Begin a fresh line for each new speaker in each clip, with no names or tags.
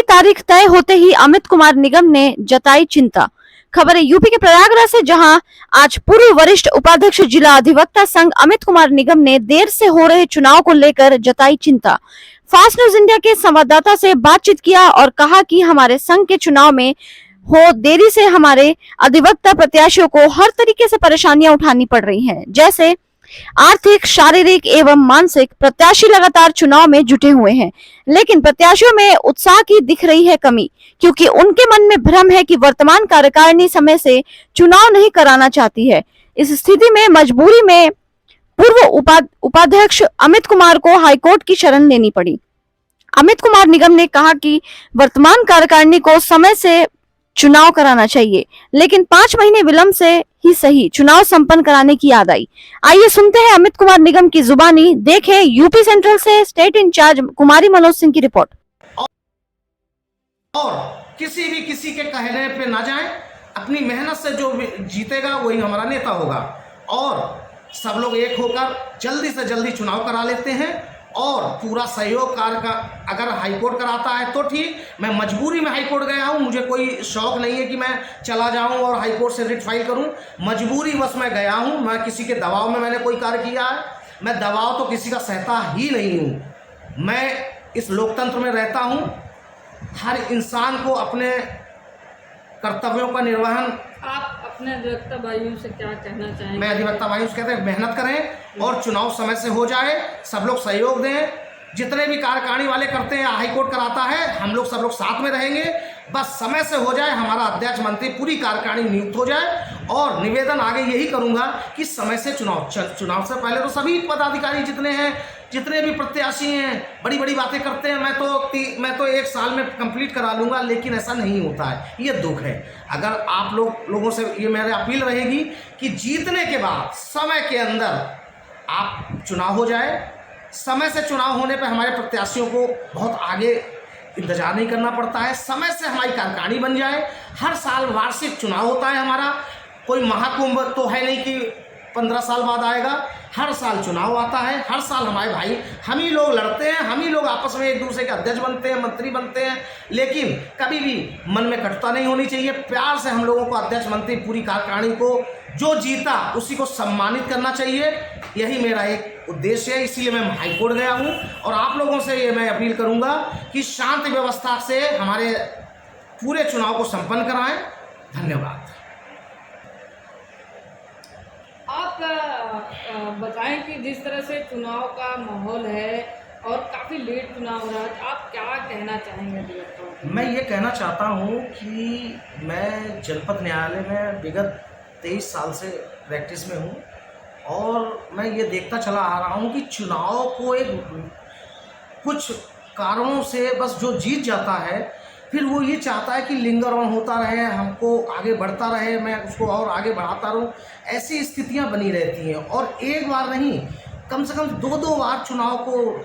तारीख तय होते ही अमित कुमार निगम ने जताई चिंता। खबर है यूपी के प्रयागराज से, जहां आज पूर्व वरिष्ठ उपाध्यक्ष जिला अधिवक्ता संघ अमित कुमार निगम ने देर से हो रहे चुनाव को लेकर जताई चिंता। फास्ट न्यूज इंडिया के संवाददाता से बातचीत किया और कहा कि हमारे संघ के चुनाव में हो देरी से हमारे अधिवक्ता प्रत्याशियों को हर तरीके से परेशानियां उठानी पड़ रही हैं, जैसे आर्थिक, शारीरिक एवं मानसिक। प्रत्याशी लगातार चुनाव में जुटे हुए हैं, लेकिन प्रत्याशियों में उत्साह की दिख रही है कमी, क्योंकि उनके मन में भ्रम है कि वर्तमान कार्यकारिणी समय से चुनाव नहीं कराना चाहती है। इस स्थिति में मजबूरी में पूर्व उपाध्यक्ष अमित कुमार को हाईकोर्ट की शरण लेनी पड़ी। अमित कुमार निगम ने कहा कि वर्तमान कार्यकारिणी को समय से चुनाव कराना चाहिए, लेकिन 5 महीने विलंब से ही सही चुनाव संपन्न कराने की याद आई। आइए सुनते हैं अमित कुमार निगम की जुबानी। देखें यूपी सेंट्रल से स्टेट इंचार्ज कुमारी मनोज सिंह की रिपोर्ट।
और किसी के कहने पे ना जाएं, अपनी मेहनत से जो जीतेगा वही हमारा नेता होगा। और सब लोग एक होकर जल्दी से जल्दी चुनाव करा लेते हैं और पूरा सहयोग कार्य का अगर हाईकोर्ट कराता है तो ठीक। मैं मजबूरी में हाईकोर्ट गया हूं, मुझे कोई शौक नहीं है कि मैं चला जाऊं और हाईकोर्ट से रिट फाइल करूं। मजबूरी बस मैं गया हूं, मैं किसी के दबाव में मैंने कोई कार्य किया है। मैं दबाव तो किसी का सहता ही नहीं हूं। मैं इस लोकतंत्र में रहता हूं, हर इंसान को अपने कर्तव्यों का निर्वहन।
आप अपने अधिवक्ता भाइयों से क्या कहना चाहेंगे?
मैं अधिवक्ता भाइयों से कहते हैं मेहनत करें और चुनाव समय से हो जाए, सब लोग सहयोग दें। जितने भी कार्यकारिणी वाले करते हैं, हाईकोर्ट कराता है, हम लोग सब लोग साथ में रहेंगे। बस समय से हो जाए, हमारा अध्यक्ष मंत्री पूरी कार्यकारिणी नियुक्त हो जाए। और निवेदन आगे यही करूंगा कि समय से चुनाव से पहले तो सभी पदाधिकारी जितने भी प्रत्याशी हैं बड़ी बड़ी बातें करते हैं, मैं तो 1 साल में कंप्लीट करा लूंगा, लेकिन ऐसा नहीं होता है। ये दुख है। अगर आप लोगों से ये मेरी अपील रहेगी कि जीतने के बाद समय के अंदर आप चुनाव हो जाए। समय से चुनाव होने पर हमारे प्रत्याशियों को बहुत आगे इंतजार नहीं करना पड़ता है। समय से हमारी कार्यकारिणी बन जाए। हर साल वार्षिक चुनाव होता है हमारा, कोई महाकुंभ तो है नहीं कि 15 साल बाद आएगा। हर साल चुनाव आता है, हर साल हमारे भाई हम ही लोग लड़ते हैं, हम ही लोग आपस में एक दूसरे के अध्यक्ष बनते हैं, मंत्री बनते हैं। लेकिन कभी भी मन में कटुता नहीं होनी चाहिए। प्यार से हम लोगों को अध्यक्ष मंत्री पूरी कार्यकारिणी को जो जीता उसी को सम्मानित करना चाहिए। यही मेरा एक उद्देश्य है, इसीलिए मैं हाईकोर्ट गया हूँ। और आप लोगों से ये मैं अपील करूँगा कि शांति व्यवस्था से हमारे पूरे चुनाव को संपन्न कराएं। धन्यवाद।
आप बताएं कि जिस तरह से चुनाव का माहौल है और काफ़ी लेट चुनाव हो रहा है, आप क्या कहना चाहेंगे अधिवक्ताओं को?
मैं ये कहना चाहता हूँ कि मैं जनपद न्यायालय में विगत 23 साल से प्रैक्टिस में हूँ और मैं ये देखता चला आ रहा हूँ कि चुनाव को कुछ कारणों से बस जो जीत जाता है फिर वो ये चाहता है कि लिंगर ऑन होता रहे, हमको आगे बढ़ता रहे, मैं उसको और आगे बढ़ाता रहूँ। ऐसी स्थितियाँ बनी रहती हैं और एक बार नहीं, कम से कम 2-2 बार चुनाव को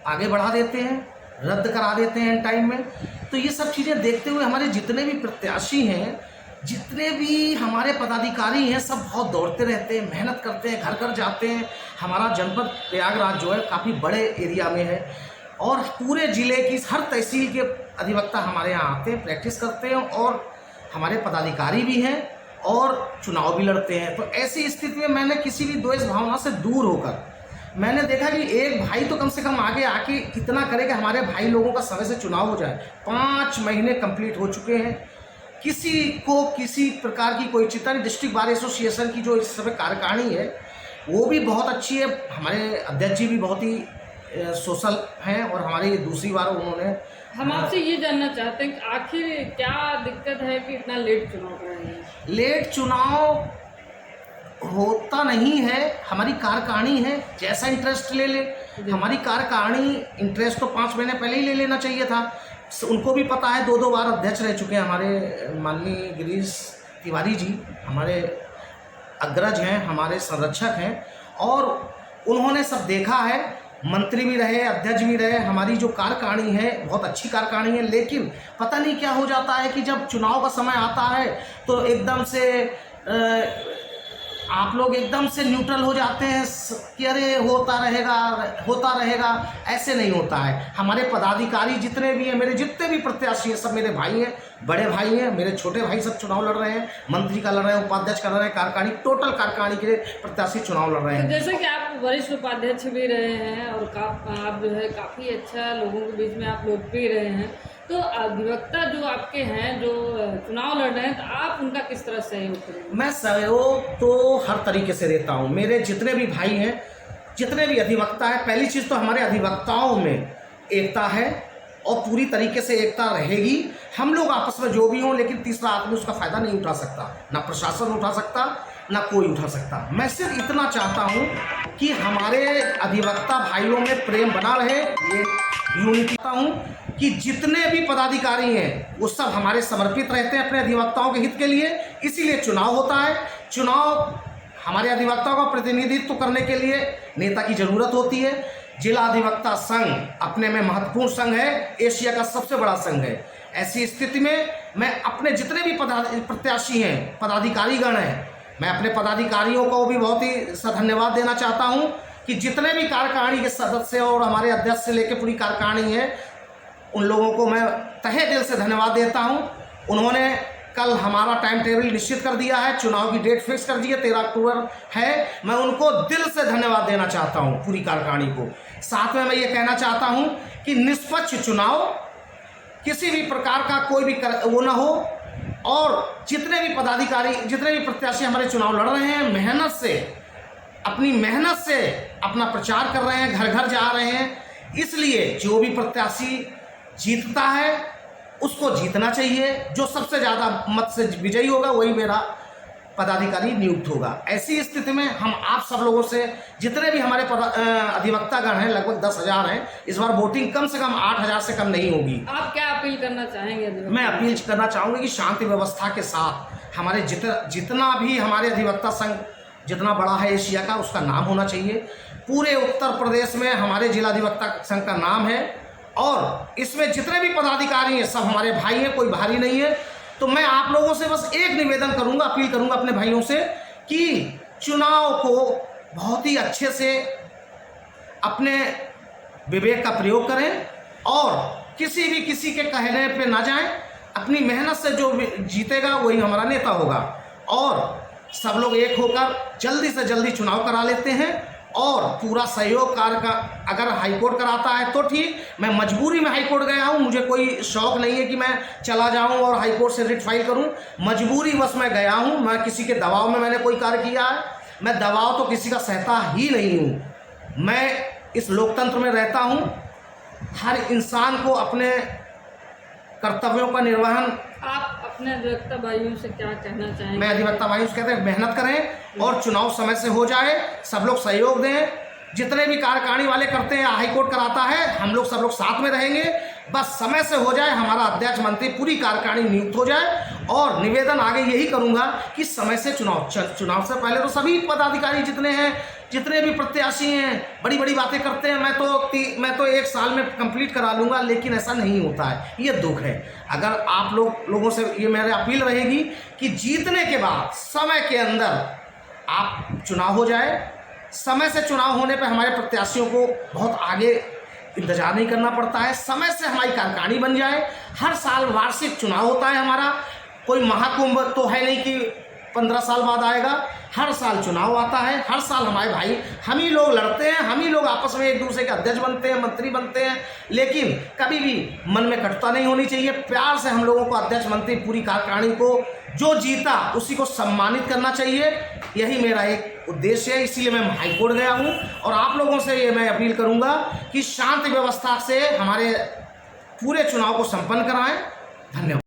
आगे बढ़ा देते हैं, रद्द करा देते हैं टाइम में। तो ये सब चीज़ें देखते हुए हमारे जितने भी प्रत्याशी हैं, जितने भी हमारे पदाधिकारी हैं, सब बहुत दौड़ते रहते हैं, मेहनत करते हैं, घर घर जाते हैं। हमारा जनपद प्रयागराज जो है काफ़ी बड़े एरिया में है और पूरे ज़िले की हर तहसील के अधिवक्ता हमारे यहाँ आते हैं, प्रैक्टिस करते हैं और हमारे पदाधिकारी भी हैं और चुनाव भी लड़ते हैं। तो ऐसी स्थिति में मैंने किसी भी द्वेष भावना से दूर होकर मैंने देखा कि एक भाई तो कम से कम आगे आके इतना करे कि हमारे भाई लोगों का समय से चुनाव हो जाए। 5 महीने कंप्लीट हो चुके हैं, किसी को किसी प्रकार की कोई चिंता नहीं। डिस्ट्रिक्ट बार एसोसिएशन की जो इस समय कार्यकारिणी है वो भी बहुत अच्छी है। हमारे अध्यक्ष जी भी बहुत ही सोशल हैं और हमारी दूसरी बार उन्होंने।
हम आपसे ये जानना चाहते हैं कि आखिर क्या दिक्कत है कि इतना लेट चुनाव कर रहे हैं?
लेट चुनाव होता नहीं है, हमारी कार्यकारिणी है, जैसा इंटरेस्ट ले ले। हमारी कार्यकारिणी इंटरेस्ट तो 5 महीने पहले ही ले लेना चाहिए था। उनको भी पता है, 2-2 बार अध्यक्ष रह चुके हैं हमारे माननीय गिरीश तिवारी जी, हमारे अग्रज हैं, हमारे संरक्षक हैं और उन्होंने सब देखा है। मंत्री भी रहे, अध्यक्ष भी रहे। हमारी जो कार्यकारिणी है बहुत अच्छी कार्यकारिणी है, लेकिन पता नहीं क्या हो जाता है कि जब चुनाव का समय आता है तो एकदम से आप लोग एकदम से न्यूट्रल हो जाते हैं कि अरे होता रहेगा। ऐसे नहीं होता है। हमारे पदाधिकारी जितने भी हैं, मेरे जितने भी प्रत्याशी हैं, सब मेरे भाई हैं, बड़े भाई हैं, मेरे छोटे भाई सब चुनाव लड़ रहे हैं। मंत्री का लड़ रहे हैं, उपाध्यक्ष का लड़ रहे हैं, कार्यकारिणी, टोटल कार्यकारिणी के प्रत्याशी चुनाव लड़ रहे
तो
हैं।
जैसे कि आप वरिष्ठ उपाध्यक्ष भी रहे हैं और आप जो है काफ़ी अच्छा लोगों के बीच में आप लोकप्रिय रहे हैं, तो अधिवक्ता जो आपके हैं जो चुनाव लड़ रहे हैं, तो आप उनका किस तरह सहयोग करेंगे?
मैं सहयोग तो हर तरीके से देता हूँ। मेरे जितने भी भाई हैं, जितने भी अधिवक्ता हैं, पहली चीज़ तो हमारे अधिवक्ताओं में एकता है और पूरी तरीके से एकता रहेगी। हम लोग आपस में जो भी हों, लेकिन तीसरा आदमी उसका फ़ायदा नहीं उठा सकता, ना प्रशासन उठा सकता, ना कोई उठा सकता। मैं सिर्फ इतना चाहता हूँ कि हमारे अधिवक्ता भाइयों में प्रेम बना रहे, ये यूनिटी चाहता हूँ कि जितने भी पदाधिकारी हैं वो सब हमारे समर्पित रहते हैं अपने अधिवक्ताओं के हित के लिए। इसीलिए चुनाव होता है। चुनाव हमारे अधिवक्ताओं का प्रतिनिधित्व करने के लिए नेता की ज़रूरत होती है। जिला अधिवक्ता संघ अपने में महत्वपूर्ण संघ है, एशिया का सबसे बड़ा संघ है। ऐसी स्थिति में मैं अपने जितने भी प्रत्याशी हैं, पदाधिकारीगण हैं, मैं अपने पदाधिकारियों को भी बहुत ही धन्यवाद देना चाहता हूं कि जितने भी कार्यकारिणी के सदस्य और हमारे अध्यक्ष से लेकर पूरी कार्यकारिणी है, उन लोगों को मैं तहे दिल से धन्यवाद देता हूं। उन्होंने कल हमारा टाइम टेबल निश्चित कर दिया है, चुनाव की डेट फिक्स कर दी है, 13 अक्टूबर है। मैं उनको दिल से धन्यवाद देना चाहता हूं, पूरी कार्यकारिणी को। साथ में मैं ये कहना चाहता हूं कि निष्पक्ष चुनाव, किसी भी प्रकार का कोई भी वो ना हो, और जितने भी पदाधिकारी, जितने भी प्रत्याशी हमारे चुनाव लड़ रहे हैं, मेहनत से, अपनी मेहनत से अपना प्रचार कर रहे हैं, घर घर जा रहे हैं। इसलिए जो भी प्रत्याशी जीतता है उसको जीतना चाहिए। जो सबसे ज़्यादा मत से विजयी होगा वही मेरा पदाधिकारी नियुक्त होगा। ऐसी स्थिति में हम आप सब लोगों से, जितने भी हमारे अधिवक्तागण हैं, लगभग 10,000 हैं, इस बार वोटिंग कम से कम 8,000 से कम नहीं होगी।
आप क्या अपील करना चाहेंगे?
मैं अपील करना चाहूँगा कि शांति व्यवस्था के साथ हमारे जितना भी हमारे अधिवक्ता संघ जितना बड़ा है एशिया का, उसका नाम होना चाहिए। पूरे उत्तर प्रदेश में हमारे जिला अधिवक्ता संघ का नाम है और इसमें जितने भी पदाधिकारी हैं सब हमारे भाई हैं, कोई भारी नहीं है। तो मैं आप लोगों से बस एक निवेदन करूंगा, अपील करूंगा अपने भाइयों से कि चुनाव को बहुत ही अच्छे से अपने विवेक का प्रयोग करें और किसी के कहने पे ना जाएं। अपनी मेहनत से जो जीतेगा वही हमारा नेता होगा। और सब लोग एक होकर जल्दी से जल्दी चुनाव करा लेते हैं और पूरा सहयोग कार्य का अगर हाईकोर्ट कराता है तो ठीक। मैं मजबूरी में हाईकोर्ट गया हूँ, मुझे कोई शौक नहीं है कि मैं चला जाऊँ और हाईकोर्ट से रिट फाइल करूँ। मजबूरी बस मैं गया हूँ, मैं किसी के दबाव में मैंने कोई कार्य किया है। मैं दबाव तो किसी का सहता ही नहीं हूँ। मैं इस लोकतंत्र में रहता हूँ। हर इंसान को अपने कर्तव्यों का निर्वहन।
आप अपने अधिवक्ता भाइयों से क्या कहना चाहेंगे?
मैं अधिवक्ता भाइयों से कहते हैं मेहनत करें और चुनाव समय से हो जाए, सब लोग सहयोग दें। जितने भी कार्यकारिणी वाले करते हैं, हाईकोर्ट कराता है, हम लोग सब लोग साथ में रहेंगे। बस समय से हो जाए, हमारा अध्यक्ष मंत्री पूरी कार्यकारिणी नियुक्त हो जाए। और निवेदन आगे यही करूंगा कि समय से चुनाव से पहले तो सभी पदाधिकारी जितने हैं, जितने भी प्रत्याशी हैं, बड़ी बड़ी बातें करते हैं, मैं तो 1 साल में कंप्लीट करा लूँगा, लेकिन ऐसा नहीं होता है। ये दुख है। अगर आप लोगों से ये मेरी अपील रहेगी कि जीतने के बाद समय के अंदर आप चुनाव हो जाए। समय से चुनाव होने पर हमारे प्रत्याशियों को बहुत आगे इंतजार नहीं करना पड़ता है। समय से हमारी कार्यकारिणी बन जाए। हर साल वार्षिक चुनाव होता है हमारा, कोई महाकुंभ तो है नहीं कि 15 साल बाद आएगा। हर साल चुनाव आता है, हर साल हमारे भाई हम ही लोग लड़ते हैं, हम ही लोग आपस में एक दूसरे के अध्यक्ष बनते हैं, मंत्री बनते हैं। लेकिन कभी भी मन में कटुता नहीं होनी चाहिए। प्यार से हम लोगों को अध्यक्ष मंत्री पूरी कार्यकारिणी को जो जीता उसी को सम्मानित करना चाहिए। यही मेरा एक उद्देश्य है। इसीलिए मैं हाईकोर्ट गया हूँ और आप लोगों से ये मैं अपील करूँगा कि शांति व्यवस्था से हमारे पूरे चुनाव को संपन्न कराएं। धन्यवाद।